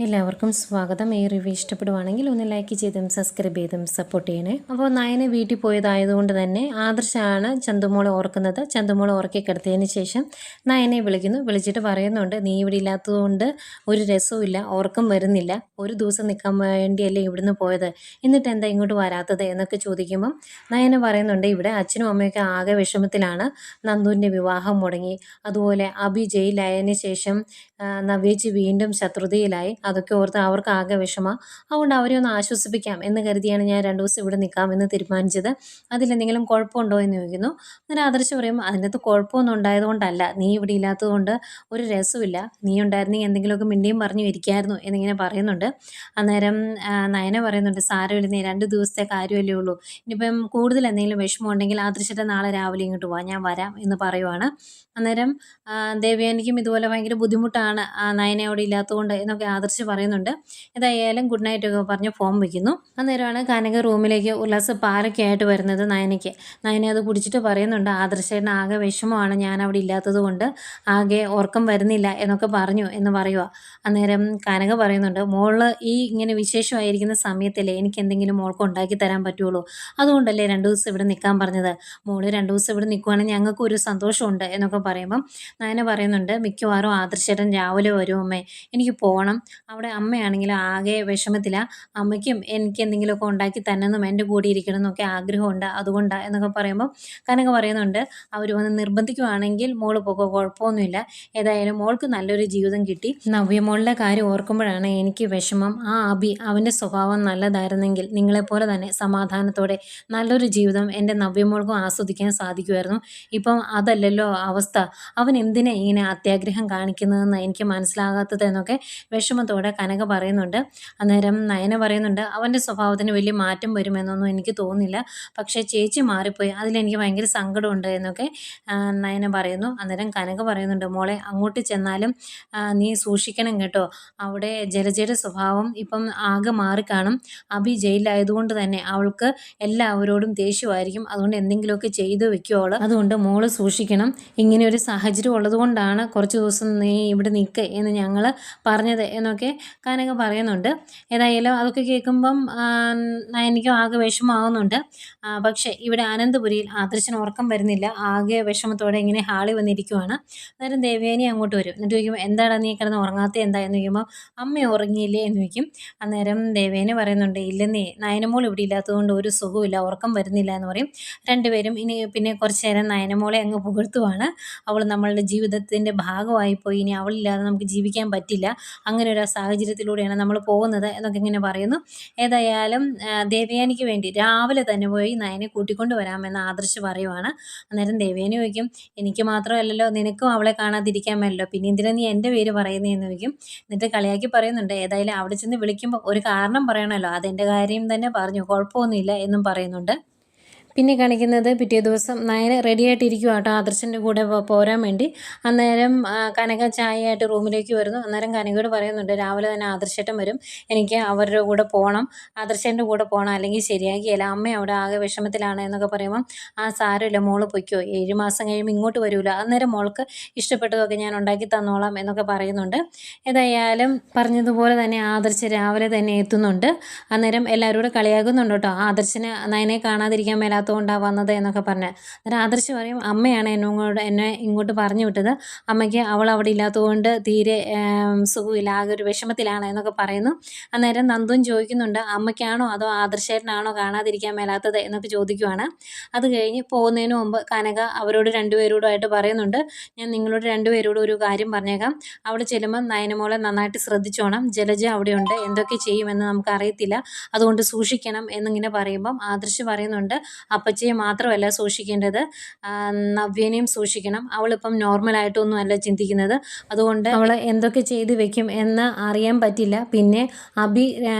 എല്ലാവർക്കും സ്വാഗതം. ഈ റിവ്യൂ ഇഷ്ടപ്പെടുവാണെങ്കിൽ ഒന്ന് ലൈക്ക് ചെയ്തും സബ്സ്ക്രൈബ് ചെയ്തും സപ്പോർട്ട് ചെയ്യണേ. അപ്പോൾ നയന വീട്ടിൽ പോയതായതുകൊണ്ട് തന്നെ ആദർശാണ് ചന്തുമോളെ ഓർക്കുന്നത്. ചന്തുമോളെ ഉറക്കി കിടത്തിയതിന് ശേഷം നയനെ വിളിച്ചിട്ട് പറയുന്നുണ്ട്, നീ ഇവിടെ ഇല്ലാത്തതുകൊണ്ട് ഒരു രസവുമില്ല, ഉറക്കം വരുന്നില്ല, ഒരു ദിവസം നിൽക്കാൻ വേണ്ടിയല്ലേ ഇവിടുന്ന് പോയത്, എന്നിട്ട് എന്താ ഇങ്ങോട്ട് വരാത്തത് എന്നൊക്കെ ചോദിക്കുമ്പം നയന പറയുന്നുണ്ട്, ഇവിടെ അച്ഛനും അമ്മയൊക്കെ ആകെ വിഷമത്തിലാണ്. നന്ദുവിൻ്റെ വിവാഹം മുടങ്ങി, അതുപോലെ അഭി ജയിലായതിന് ശേഷം നവ്യേച്ചി വീണ്ടും ശത്രുതയിലായി. അതൊക്കെ ഓർത്ത് അവർക്ക് ആകെ വിഷമമാണ്. അതുകൊണ്ട് അവരെ ഒന്ന് ആശ്വസിപ്പിക്കാം എന്ന് കരുതിയാണ് ഞാൻ 2 ദിവസം ഇവിടെ നിൽക്കാമെന്ന് തീരുമാനിച്ചത്. അതിലെന്തെങ്കിലും കുഴപ്പമുണ്ടോ എന്ന് ചോദിക്കുന്നു. അന്നേരം ആദർശ് പറയും, അതിനകത്ത് കുഴപ്പമൊന്നും ഉണ്ടായതുകൊണ്ടല്ല, നീ ഇവിടെ ഇല്ലാത്തതുകൊണ്ട് ഒരു രസമില്ല, നീ ഉണ്ടായിരുന്നെങ്കിൽ എന്തെങ്കിലുമൊക്കെ മിണ്ടിയും പറഞ്ഞു ഇരിക്കായിരുന്നു എന്നിങ്ങനെ പറയുന്നുണ്ട്. അന്നേരം നയന പറയുന്നുണ്ട്, സാരമില്ല, നീ 2 ദിവസത്തെ കാര്യമല്ലേ ഉള്ളൂ, ഇനിയിപ്പം കൂടുതൽ എന്തെങ്കിലും വിഷമം ഉണ്ടെങ്കിൽ ആദർശിൻ്റെ നാളെ രാവിലെ ഇങ്ങോട്ട് പോവാം, ഞാൻ വരാം എന്ന് പറയുവാണ്. അന്നേരം ദേവയാനിക്കും ഇതുപോലെ ഭയങ്കര ബുദ്ധിമുട്ടാണ് നയന അവിടെ ഇല്ലാത്തതുകൊണ്ട് എന്നൊക്കെ ആദർശ് പറയുന്നുണ്ട്. ഏതായാലും ഗുഡ് നൈറ്റ് ഒക്കെ പറഞ്ഞ് ഫോം വയ്ക്കുന്നു. അന്നേരമാണ് കനക റൂമിലേക്ക് ഉല്ലാസ് പാലൊക്കെ ആയിട്ട് വരുന്നത് നയനയ്ക്ക്. നയന അത് കുടിച്ചിട്ട് പറയുന്നുണ്ട്, ആദർശേട്ടന് ആകെ വിഷമമാണ് ഞാൻ അവിടെ ഇല്ലാത്തത് കൊണ്ട്, ആകെ ഉറക്കം വരുന്നില്ല എന്നൊക്കെ പറഞ്ഞു എന്ന് പറയുക. അന്നേരം കനക പറയുന്നുണ്ട്, മോള് ഈ ഇങ്ങനെ വിശേഷമായിരിക്കുന്ന സമയത്തല്ലേ എനിക്ക് എന്തെങ്കിലും മോൾക്ക് ഉണ്ടാക്കി തരാൻ പറ്റുള്ളൂ, അതുകൊണ്ടല്ലേ 2 ദിവസം ഇവിടെ നിൽക്കാൻ പറഞ്ഞത്, മോള് 2 ദിവസം ഇവിടെ നിൽക്കുവാണെങ്കിൽ ഞങ്ങൾക്ക് ഒരു സന്തോഷമുണ്ട് എന്നൊക്കെ പറയുമ്പം നയന പറയുന്നുണ്ട്, മിക്കവാറും ആദർശേട്ടൻ രാവിലെ വരും അമ്മേ, എനിക്ക് പോകണം, അവിടെ അമ്മയാണെങ്കിൽ ആകെ വിഷമത്തിലാണ്, അമ്മയ്ക്കും എനിക്ക് എന്തെങ്കിലുമൊക്കെ ഉണ്ടാക്കി തന്നെന്നും എൻ്റെ കൂടെ ഇരിക്കണം എന്നൊക്കെ ആഗ്രഹമുണ്ട്, അതുകൊണ്ടാണ് എന്നൊക്കെ പറയുമ്പോൾ കനക പറയുന്നുണ്ട്, അവർ വന്ന് നിർബന്ധിക്കുവാണെങ്കിൽ മോള് പോകോ, കുഴപ്പമൊന്നുമില്ല, ഏതായാലും മോൾക്ക് നല്ലൊരു ജീവിതം കിട്ടി. നവ്യമോളുടെ കാര്യം ഓർക്കുമ്പോഴാണ് എനിക്ക് വിഷമം. ആ അഭി, അവൻ്റെ സ്വഭാവം നല്ലതായിരുന്നെങ്കിൽ നിങ്ങളെപ്പോലെ തന്നെ സമാധാനത്തോടെ നല്ലൊരു ജീവിതം എൻ്റെ നവ്യമോൾക്കും ആസ്വദിക്കാൻ സാധിക്കുമായിരുന്നു. ഇപ്പം അതല്ലല്ലോ അവസ്ഥ, അവൻ എന്തിനാ ഇങ്ങനെ അത്യാഗ്രഹം കാണിക്കുന്നതെന്ന് എനിക്ക് മനസ്സിലാകാത്തത് എന്നൊക്കെ വിഷമത്തോടെ കനക പറയുന്നുണ്ട്. അന്നേരം നയന പറയുന്നുണ്ട്, അവൻ്റെ സ്വഭാവത്തിന് വലിയ മാറ്റം വരുമെന്നൊന്നും എനിക്ക് തോന്നുന്നില്ല, പക്ഷേ ചേച്ചി മാറിപ്പോയി, അതിലെനിക്ക് ഭയങ്കര സങ്കടമുണ്ട് എന്നൊക്കെ നയന പറയുന്നു. അന്നേരം കനക പറയുന്നുണ്ട്, മോളെ അങ്ങോട്ട് ചെന്നാലും നീ സൂക്ഷിക്കണം കേട്ടോ, അവിടെ ജലജയുടെ സ്വഭാവം ഇപ്പം ആകെ മാറിക്കാണും, അഭി ജയിലായതുകൊണ്ട് തന്നെ അവൾക്ക് എല്ലാവരോടും ദേഷ്യമായിരിക്കും, അതുകൊണ്ട് എന്തെങ്കിലുമൊക്കെ ചെയ്തു വെക്കുവോള്, അതുകൊണ്ട് മോള് സൂക്ഷിക്കണം, ഇങ്ങനെ ഒരു സാഹചര്യം ഉള്ളതുകൊണ്ടാണ് കുറച്ച് ദിവസം നീ ഇവിടെ നിൽക്ക് എന്ന് ഞങ്ങൾ പറഞ്ഞത് എന്നൊക്കെ കനക പറയുന്നുണ്ട്. ഏതായാലും അതൊക്കെ കേൾക്കുമ്പം എനിക്കും ആകെ വിഷമമാവുന്നുണ്ട്. പക്ഷേ ഇവിടെ അനന്തപുരിയിൽ ആദർശന് ഉറക്കം വരുന്നില്ല, ആകെ വിഷമത്തോടെ ഇങ്ങനെ ഹാളിൽ വന്നിരിക്കുവാണ്. അന്നേരം ദേവയാനി അങ്ങോട്ട് വരും. എന്നിട്ട് ചോദിക്കും, എന്താടാ നീ കിടന്ന് ഉറങ്ങാത്ത എന്താ എന്ന് ചോദിക്കുമ്പോൾ, അമ്മ ഉറങ്ങിയില്ലേ എന്ന് ചോദിക്കും. അന്നേരം ദേവയാനി പറയുന്നുണ്ട്, ഇല്ലെന്നേ, നയനമോൾ ഇവിടെ ഇല്ലാത്തതുകൊണ്ട് ഒരു സുഖമില്ല, ഉറക്കം വരുന്നില്ല എന്ന് പറയും. രണ്ടുപേരും ഇനി പിന്നെ കുറച്ച് നേരം നയനമോളെ അങ്ങ് പുകഴ്ത്തുവാണ്. അവൾ നമ്മളുടെ ജീവിതത്തിൻ്റെ ഭാഗമായിപ്പോയി, ഇനി അവളില്ലാതെ നമുക്ക് ജീവിക്കാൻ പറ്റില്ല, അങ്ങനെ ഒരു സാഹചര്യത്തിലൂടെയാണ് നമ്മൾ പോകുന്നത് എന്നൊക്കെ ഇങ്ങനെ പറയുന്നു. ഏതായാലും ദേവയാനിക്ക് വേണ്ടി രാവിലെ തന്നെ പോയി നയനെ കൂട്ടിക്കൊണ്ട് വരാമെന്ന് ആദർശ് പറയുവാണ്. അന്നേരം ദേവയാനി ചോദിക്കും, എനിക്ക് മാത്രമല്ലല്ലോ, നിനക്കും അവളെ കാണാതിരിക്കാൻ പറ്റില്ലോ, പിന്നെ എന്തിനാ നീ എൻ്റെ പേര് പറയുന്നതെന്ന് ചോദിക്കും. എന്നിട്ട് കളിയാക്കി പറയുന്നുണ്ട്, ഏതായാലും അവിടെ ചെന്ന് വിളിക്കുമ്പോൾ ഒരു കാരണം പറയണമല്ലോ, അതെൻ്റെ കാര്യം തന്നെ പറഞ്ഞു, കുഴപ്പമൊന്നുമില്ല എന്നും പറയുന്നുണ്ട്. പിന്നെ കാണിക്കുന്നത് പിറ്റേ ദിവസം നയന റെഡിയായിട്ടിരിക്കുക കേട്ടോ ആദർശൻ്റെ കൂടെ പോരാൻ വേണ്ടി. അന്നേരം കനക ചായയായിട്ട് റൂമിലേക്ക് വരുന്നു. അന്നേരം കനകയോട് പറയുന്നുണ്ട്, രാവിലെ തന്നെ ആദർശേട്ടൻ വരും, എനിക്ക് അവരുടെ കൂടെ പോകണം, ആദർശൻ്റെ കൂടെ പോകണം, അല്ലെങ്കിൽ ശരിയാക്കിയല്ല, അമ്മ അവിടെ ആകെ വിഷമത്തിലാണ് എന്നൊക്കെ പറയുമ്പം, സാരമില്ല മോള് പൊയ്ക്കോ, 7 മാസം കഴിയുമ്പോൾ ഇങ്ങോട്ട് വരില്ല, അന്നേരം മോൾക്ക് ഇഷ്ടപ്പെട്ടതൊക്കെ ഞാൻ ഉണ്ടാക്കി തന്നോളാം എന്നൊക്കെ പറയുന്നുണ്ട്. ഏതായാലും പറഞ്ഞതുപോലെ തന്നെ ആദർശ് രാവിലെ തന്നെ എത്തുന്നുണ്ട്. അന്നേരം എല്ലാവരും കൂടെ കളിയാക്കുന്നുണ്ട് കേട്ടോ, ആദർശന് നയനെ കാണാതിരിക്കാൻ മേലാത്തതുകൊണ്ടാണ് വന്നത് എന്നൊക്കെ പറഞ്ഞ്. അന്നേരം ആദർശ് പറയും, അമ്മയാണ് എന്നെ ഇങ്ങോട്ട് പറഞ്ഞു വിട്ടത്, അമ്മയ്ക്ക് അവൾ അവിടെ ഇല്ലാത്തതുകൊണ്ട് തീരെ സുഖമില്ല, ആകെ ഒരു വിഷമത്തിലാണ് എന്നൊക്കെ പറയുന്നു. അന്നേരം നന്ദുവും ചോദിക്കുന്നുണ്ട്, അമ്മയ്ക്കാണോ അതോ ആദർശേട്ടനാണോ കാണാതിരിക്കാൻ മേലാത്തത് എന്നൊക്കെ ചോദിക്കുവാണ്. അത് കഴിഞ്ഞ് പോകുന്നതിന് മുമ്പ് കനക അവരോട് 2 പേരോടുമായിട്ട് പറയുന്നുണ്ട്, ഞാൻ നിങ്ങളോട് 2 പേരോടും ഒരു കാര്യം പറഞ്ഞേക്കാം, അവിടെ ചെല്ലുമ്പോൾ നയനമോളെ നന്നായിട്ട് ശ്രദ്ധിച്ചോണം, ജലജ അവിടെയുണ്ട്, എന്തൊക്കെ ചെയ്യുമെന്ന് നമുക്കറിയത്തില്ല, അതുകൊണ്ട് സൂക്ഷിക്കണം എന്നിങ്ങനെ പറയുമ്പം ആദർശ് പറയുന്നുണ്ട്, അപ്പച്ചയെ മാത്രമല്ല സൂക്ഷിക്കേണ്ടത്, നവ്യനെയും സൂക്ഷിക്കണം, അവളിപ്പം നോർമലായിട്ടൊന്നും അല്ല ചിന്തിക്കുന്നത്, അതുകൊണ്ട് അവൾ എന്തൊക്കെ ചെയ്ത് വെക്കും എന്ന് അറിയാൻ പറ്റില്ല, പിന്നെ അഭി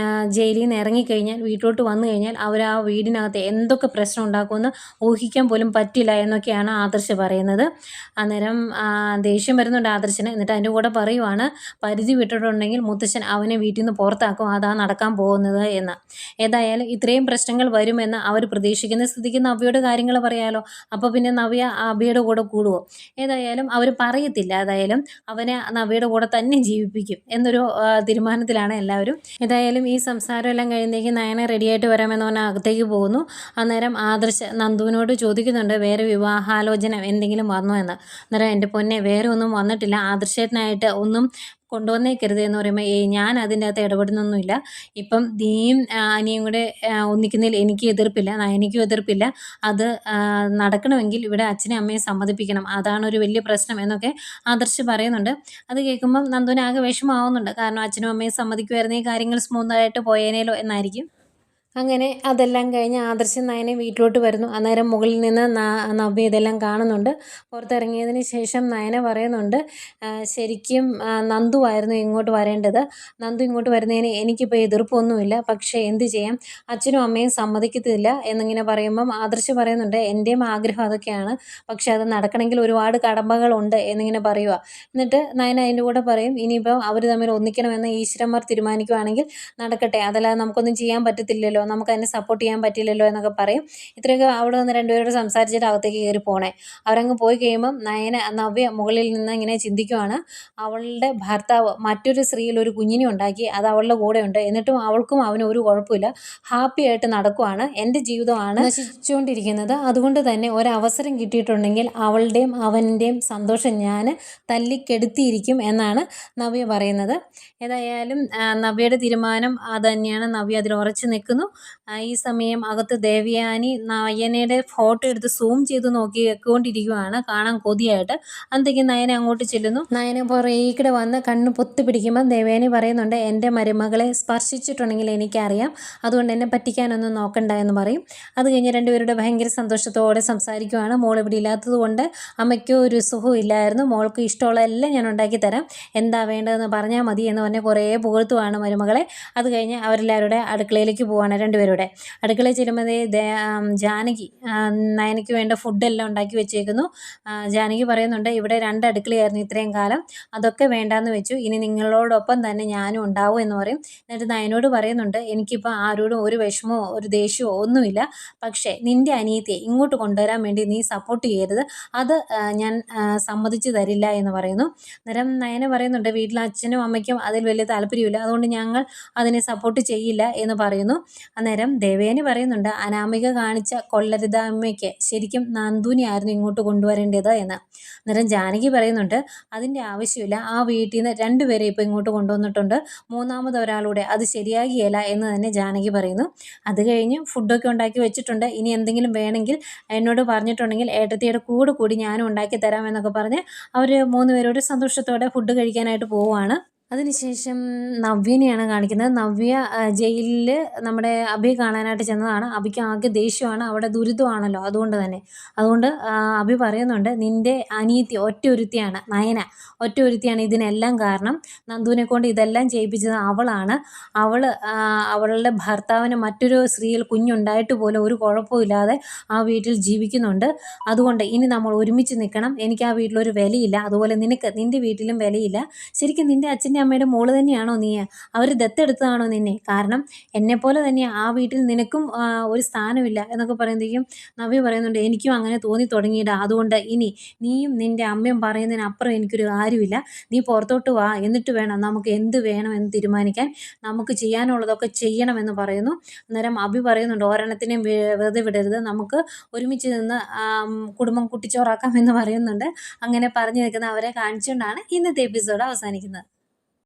ജയിലിൽ നിന്ന് ഇറങ്ങിക്കഴിഞ്ഞാൽ വീട്ടിലോട്ട് വന്നു കഴിഞ്ഞാൽ അവർ ആ വീടിനകത്ത് എന്തൊക്കെ പ്രശ്നം ഉണ്ടാക്കുമെന്ന് ഊഹിക്കാൻ പോലും പറ്റില്ല എന്നൊക്കെയാണ് ആദർശ് പറയുന്നത്. അന്നേരം ദേഷ്യം വരുന്നുണ്ട് ആദർശന്. എന്നിട്ട് അതിൻ്റെ കൂടെ പറയുവാണ്, പരിധി വിട്ടിട്ടുണ്ടെങ്കിൽ മുത്തശ്ശൻ അവനെ വീട്ടിൽ നിന്ന് പുറത്താക്കും, അതാണ് നടക്കാൻ പോകുന്നത് എന്ന്. ഏതായാലും ഇത്രയും പ്രശ്നങ്ങൾ വരുമെന്ന് അവർ പ്രതീക്ഷിക്കുന്ന സ്ഥിതി സ്ഥിതിക്ക് നവ്യയോട് കാര്യങ്ങൾ പറയാമല്ലോ. അപ്പോൾ പിന്നെ നവ്യ അഭിയുടെ കൂടെ കൂടുമോ? ഏതായാലും അവർ പറയത്തില്ല. ഏതായാലും അവനെ നവ്യയുടെ കൂടെ തന്നെ ജീവിപ്പിക്കും എന്നൊരു തീരുമാനത്തിലാണ് എല്ലാവരും. ഏതായാലും ഈ സംസാരം എല്ലാം കഴിയുന്നേക്ക് നയന റെഡിയായിട്ട് വരാമെന്ന് പറഞ്ഞാൽ അകത്തേക്ക് പോകുന്നു. അന്നേരം ആദർശ് നന്ദുവിനോട് ചോദിക്കുന്നുണ്ട് വേറെ വിവാഹാലോചന എന്തെങ്കിലും വന്നോ എന്ന്. അന്നേരം എൻ്റെ പൊന്നെ വേറെ ഒന്നും വന്നിട്ടില്ല, ആദർശേട്ടനായിട്ട് ഒന്നും കൊണ്ടുവന്നേക്കരുത് എന്ന് പറയുമ്പോൾ ഞാൻ അതിൻ്റെ അകത്ത് ഇടപെടുന്നൊന്നുമില്ല. ഇപ്പം നീയും അനിയും കൂടെ ഒന്നിക്കുന്നതിൽ എനിക്ക് എതിർപ്പില്ല, നയനിക്കും എതിർപ്പില്ല. അത് നടക്കണമെങ്കിൽ ഇവിടെ അച്ഛനെയും അമ്മയും സമ്മതിപ്പിക്കണം, അതാണ് ഒരു വലിയ പ്രശ്നം എന്നൊക്കെ ആദർശ് പറയുന്നുണ്ട്. അത് കേൾക്കുമ്പം നന്ദുവിന് ആകെ വിഷമമാവുന്നുണ്ട്. കാരണം അച്ഛനും അമ്മയും സമ്മതിക്കുമായിരുന്നെങ്കിൽ കാര്യങ്ങൾ സ്മൂത്തായിട്ട് പോയേനേലോ എന്നായിരിക്കും. അങ്ങനെ അതെല്ലാം കഴിഞ്ഞ് ആദർശ് നയനെ വീട്ടിലോട്ട് വരുന്നു. അന്നേരം മുകളിൽ നിന്ന് നവ്യ ഇതെല്ലാം കാണുന്നുണ്ട്. പുറത്തിറങ്ങിയതിന് ശേഷം നയന പറയുന്നുണ്ട് ശരിക്കും നന്ദു ആയിരുന്നു ഇങ്ങോട്ട് വരേണ്ടത്. നന്ദു ഇങ്ങോട്ട് വരുന്നതിന് എനിക്കിപ്പോൾ എതിർപ്പൊന്നുമില്ല, പക്ഷേ എന്ത് ചെയ്യാം, അച്ഛനും അമ്മയും സമ്മതിക്കത്തില്ല എന്നിങ്ങനെ പറയുമ്പം ആദർശ് പറയുന്നുണ്ട് എൻ്റെയും ആഗ്രഹം അതൊക്കെയാണ്, പക്ഷേ അത് നടക്കണമെങ്കിൽ ഒരുപാട് കടമ്പകളുണ്ട് എന്നിങ്ങനെ പറയുക. എന്നിട്ട് നയന അതിൻ്റെ കൂടെ പറയും ഇനിയിപ്പോൾ അവർ തമ്മിൽ ഒന്നിക്കണമെന്ന് ഈശ്വരന്മാർ തീരുമാനിക്കുകയാണെങ്കിൽ നടക്കട്ടെ, അതല്ലാതെ നമുക്കൊന്നും ചെയ്യാൻ പറ്റത്തില്ലല്ലോ, നമുക്ക് അതിനെ സപ്പോർട്ട് ചെയ്യാൻ പറ്റില്ലല്ലോ എന്നൊക്കെ പറയും. ഇത്രയൊക്കെ അവിടെ നിന്ന് രണ്ടുപേരോട് സംസാരിച്ചിട്ട് അകത്തേക്ക് കയറി പോണേ. അവരങ്ങ് പോയി കഴിയുമ്പം നവ്യ മുകളിൽ നിന്ന് ഇങ്ങനെ ചിന്തിക്കുവാണ്, അവളുടെ ഭർത്താവ് മറ്റൊരു സ്ത്രീയിൽ ഒരു കുഞ്ഞിനെ ഉണ്ടാക്കി, അത് അവളുടെ കൂടെ ഉണ്ട്, എന്നിട്ടും അവൾക്കും അവനും ഒരു കുഴപ്പമില്ല, ഹാപ്പി ആയിട്ട് നടക്കുവാണ്, എൻ്റെ ജീവിതമാണ് നശിച്ചുകൊണ്ടിരിക്കുന്നത്. അതുകൊണ്ട് തന്നെ ഒരവസരം കിട്ടിയിട്ടുണ്ടെങ്കിൽ അവളുടെയും അവൻ്റെയും സന്തോഷം ഞാൻ തല്ലിക്കെടുത്തിയിരിക്കും എന്നാണ് നവ്യ പറയുന്നത്. ഏതായാലും നവ്യയുടെ തീരുമാനം അത് തന്നെയാണ്. നവ്യ അതിൽ ഉറച്ചു നിൽക്കുന്നു. ഈ സമയം അകത്ത് ദേവയാനി നയനയുടെ ഫോട്ടോ എടുത്ത് സൂം ചെയ്ത് നോക്കി വെക്കൊണ്ടിരിക്കുകയാണ്, കാണാൻ കൊതിയായിട്ട്. അന്നേക്കും നയന അങ്ങോട്ട് ചെല്ലുന്നു. നയന പുറകെ വന്ന് കണ്ണ് പൊത്തി പിടിക്കുമ്പോൾ ദേവയാനി പറയുന്നുണ്ട് എൻ്റെ മരുമകളെ സ്പർശിച്ചിട്ടുണ്ടെങ്കിൽ എനിക്കറിയാം, അതുകൊണ്ട് എന്നെ പറ്റിക്കാനൊന്നും നോക്കണ്ട എന്ന് പറയും. അത് കഴിഞ്ഞ് രണ്ടുപേരുടെ ഭയങ്കര സന്തോഷത്തോടെ സംസാരിക്കുവാണ്. മോൾ ഇവിടെ ഇല്ലാത്തത് കൊണ്ട് അമ്മയ്ക്കോ ഒരു സുഖവും ഇല്ലായിരുന്നു, മോൾക്ക് ഇഷ്ടമുള്ള എല്ലാം ഞാൻ ഉണ്ടാക്കി തരാം, എന്താ വേണ്ടതെന്ന് പറഞ്ഞാൽ മതി എന്ന് പറഞ്ഞ് കുറേ പുകഴ്ത്തുവാണ് മരുമകളെ. അത് കഴിഞ്ഞ് അവരെല്ലാവരുടെ അടുക്കളയിലേക്ക് പോവാണ്. രണ്ടുപേരുടെ അടുക്കളയിൽ ചെല്ലുമ്പോൾ ജാനകി നയനയ്ക്ക് വേണ്ട ഫുഡെല്ലാം ഉണ്ടാക്കി വെച്ചേക്കുന്നു. ജാനകി പറയുന്നുണ്ട് ഇവിടെ 2 അടുക്കളയായിരുന്നു ഇത്രയും കാലം, അതൊക്കെ വേണ്ടാന്ന് വെച്ചു, ഇനി നിങ്ങളോടൊപ്പം തന്നെ ഞാനും ഉണ്ടാവും എന്ന് പറയും. എന്നിട്ട് നയനോട് പറയുന്നുണ്ട് എനിക്കിപ്പോൾ ആരോടും ഒരു വിഷമമോ ഒരു ദേഷ്യമോ ഒന്നുമില്ല, പക്ഷേ നിൻ്റെ അനിയത്തിയെ ഇങ്ങോട്ട് കൊണ്ടുവരാൻ വേണ്ടി നീ സപ്പോർട്ട് ചെയ്യരുത്, അത് ഞാൻ സമ്മതിച്ചു തരില്ല എന്ന് പറയുന്നു. അന്നേരം നയന പറയുന്നുണ്ട് വീട്ടിൽ അച്ഛനും അമ്മയ്ക്കും അതിൽ വലിയ താല്പര്യമില്ല, അതുകൊണ്ട് ഞങ്ങൾ അതിനെ സപ്പോർട്ട് ചെയ്യില്ല എന്ന് പറയുന്നു. അന്നേരം ദേവയാനി പറയുന്നുണ്ട് അനാമിക കാണിച്ച കൊള്ളരുതായ്മയ്ക്ക് ശരിക്കും നന്ദുവിനെയായിരുന്നു ഇങ്ങോട്ട് കൊണ്ടുവരേണ്ടത് എന്ന്. അന്നേരം ജാനകി പറയുന്നുണ്ട് അതിൻ്റെ ആവശ്യമില്ല, ആ വീട്ടിൽ നിന്ന് 2 പേരെ ഇപ്പോൾ ഇങ്ങോട്ട് കൊണ്ടുവന്നിട്ടുണ്ട്, 3ാമത് ഒരാളൂടെ അത് ശരിയാകിയല്ല എന്ന് തന്നെ ജാനകി പറയുന്നു. അത് കഴിഞ്ഞ് ഫുഡൊക്കെ ഉണ്ടാക്കി വെച്ചിട്ടുണ്ട്, ഇനി എന്തെങ്കിലും വേണമെങ്കിൽ എന്നോട് പറഞ്ഞിട്ടുണ്ടെങ്കിൽ ഏട്ടത്തിയുടെ കൂടെ കൂടി ഞാനും ഉണ്ടാക്കി തരാം എന്നൊക്കെ പറഞ്ഞ് അവർ 3 പേരോട് സന്തോഷത്തോടെ ഫുഡ് കഴിക്കാനായിട്ട് പോവുകയാണ്. അതിനുശേഷം നവ്യനെയാണ് കാണിക്കുന്നത്. നവ്യ ജയിലിൽ നമ്മുടെ അഭി കാണാനായിട്ട് ചെന്നതാണ്. അഭിക്ക് ആകെ ദേഷ്യമാണ്, അവിടെ ദുരിതമാണല്ലോ, അതുകൊണ്ട് അഭി പറയുന്നുണ്ട് നിൻ്റെ അനിയത്തി ഒറ്റ ഒരുത്തിയാണ്, നയന ഒറ്റ ഒരുത്തിയാണ് ഇതിനെല്ലാം കാരണം, നന്ദുവിനെ കൊണ്ട് ഇതെല്ലാം ചെയ്യിപ്പിച്ചത് അവളാണ്, അവളുടെ ഭർത്താവിന് മറ്റൊരു സ്ത്രീയിൽ കുഞ്ഞുണ്ടായിട്ട് പോലും ഒരു കുഴപ്പമില്ലാതെ ആ വീട്ടിൽ ജീവിക്കുന്നുണ്ട്, അതുകൊണ്ട് ഇനി നമ്മൾ ഒരുമിച്ച് നിൽക്കണം, എനിക്ക് ആ വീട്ടിലൊരു വിലയില്ല, അതുപോലെ നിൻ്റെ വീട്ടിലും വിലയില്ല, ശരിക്കും നിൻ്റെ അച്ഛൻ്റെ അമ്മയുടെ മോള് തന്നെയാണോ നീ, അവർ ദത്തെടുത്തതാണോ നിന്നെ, കാരണം എന്നെപ്പോലെ തന്നെ ആ വീട്ടിൽ നിനക്കും ഒരു സ്ഥാനമില്ല എന്നൊക്കെ പറയുമ്പോഴേക്കും നവ്യ പറയുന്നുണ്ട് എനിക്കും അങ്ങനെ തോന്നി തുടങ്ങിയിട്ടാ, അതുകൊണ്ട് ഇനി നീയും നിൻ്റെ അമ്മയും പറയുന്നതിനപ്പുറം എനിക്കൊരു കാര്യമില്ല, നീ പുറത്തോട്ട് വാ, എന്നിട്ട് വേണം നമുക്ക് എന്ത് വേണമെന്ന് തീരുമാനിക്കാൻ, നമുക്ക് ചെയ്യാനുള്ളതൊക്കെ ചെയ്യണമെന്ന് പറയുന്നു. അന്നേരം അഭി പറയുന്നുണ്ട് ഒരെണ്ണത്തിനെയും വെറുതെ വിടരുത്, നമുക്ക് ഒരുമിച്ച് നിന്ന് കുടുംബം കുട്ടിച്ചോറാക്കാം എന്ന് പറയുന്നുണ്ട്. അങ്ങനെ പറഞ്ഞു നിൽക്കുന്ന അവരെ കാണിച്ചുകൊണ്ടാണ് ഇന്നത്തെ എപ്പിസോഡ് അവസാനിക്കുന്നത്.